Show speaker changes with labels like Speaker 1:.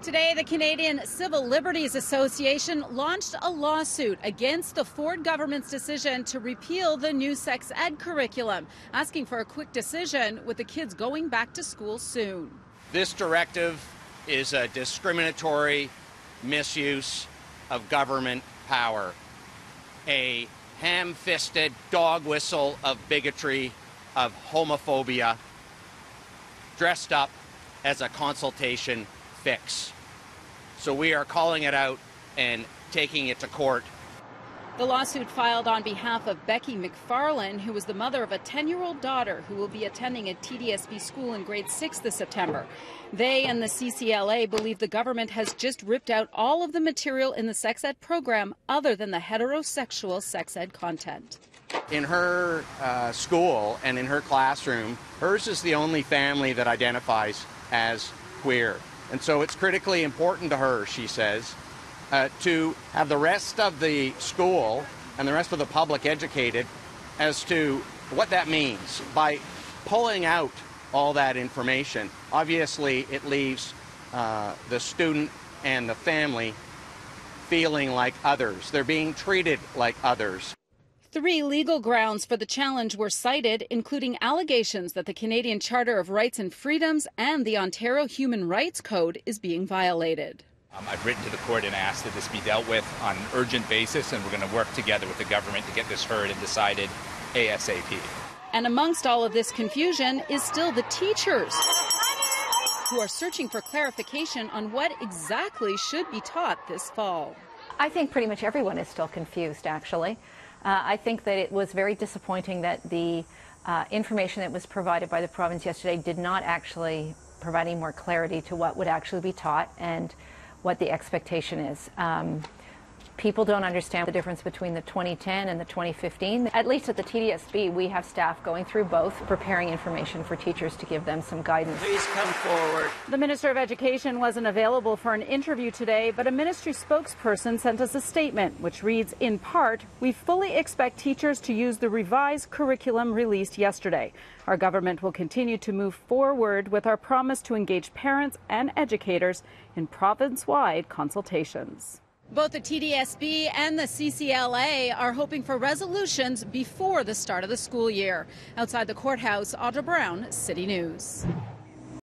Speaker 1: Today, the Canadian Civil Liberties Association launched a lawsuit against the Ford government's decision to repeal the new sex ed curriculum, asking for a quick decision with the kids going back to school soon.
Speaker 2: This directive is a discriminatory misuse of government power, a ham-fisted dog whistle of bigotry, of homophobia, dressed up as a consultation fix. So we are calling it out and taking it to court.
Speaker 1: The lawsuit filed on behalf of Becky McFarlane, who was the mother of a 10-year-old daughter who will be attending a TDSB school in grade 6 this September. They and the CCLA believe the government has just ripped out all of the material in the sex ed program other than the heterosexual sex ed content.
Speaker 2: In her school and in her classroom, hers is the only family that identifies as queer. And so it's critically important to her, she says, to have the rest of the school and the rest of the public educated as to what that means. By pulling out all that information, obviously it leaves the student and the family feeling like others. They're being treated like others.
Speaker 1: 3 legal grounds for the challenge were cited, including allegations that the Canadian Charter of Rights and Freedoms and the Ontario Human Rights Code is being violated.
Speaker 3: I've written to the court and asked that this be dealt with on an urgent basis, and we're going to work together with the government to get this heard and decided ASAP.
Speaker 1: And amongst all of this confusion is still the teachers, who are searching for clarification on what exactly should be taught this fall.
Speaker 4: I think pretty much everyone is still confused, actually. I think that it was very disappointing that the information that was provided by the province yesterday did not actually provide any more clarity to what would actually be taught and what the expectation is. People don't understand the difference between the 2010 and the 2015. At least at the TDSB, we have staff going through both, preparing information for teachers to give them some guidance.
Speaker 2: Please come forward.
Speaker 1: The Minister of Education wasn't available for an interview today, but a ministry spokesperson sent us a statement, which reads, in part, we fully expect teachers to use the revised curriculum released yesterday. Our government will continue to move forward with our promise to engage parents and educators in province-wide consultations. Both the TDSB and the CCLA are hoping for resolutions before the start of the school year. Outside the courthouse, Audra Brown, City News.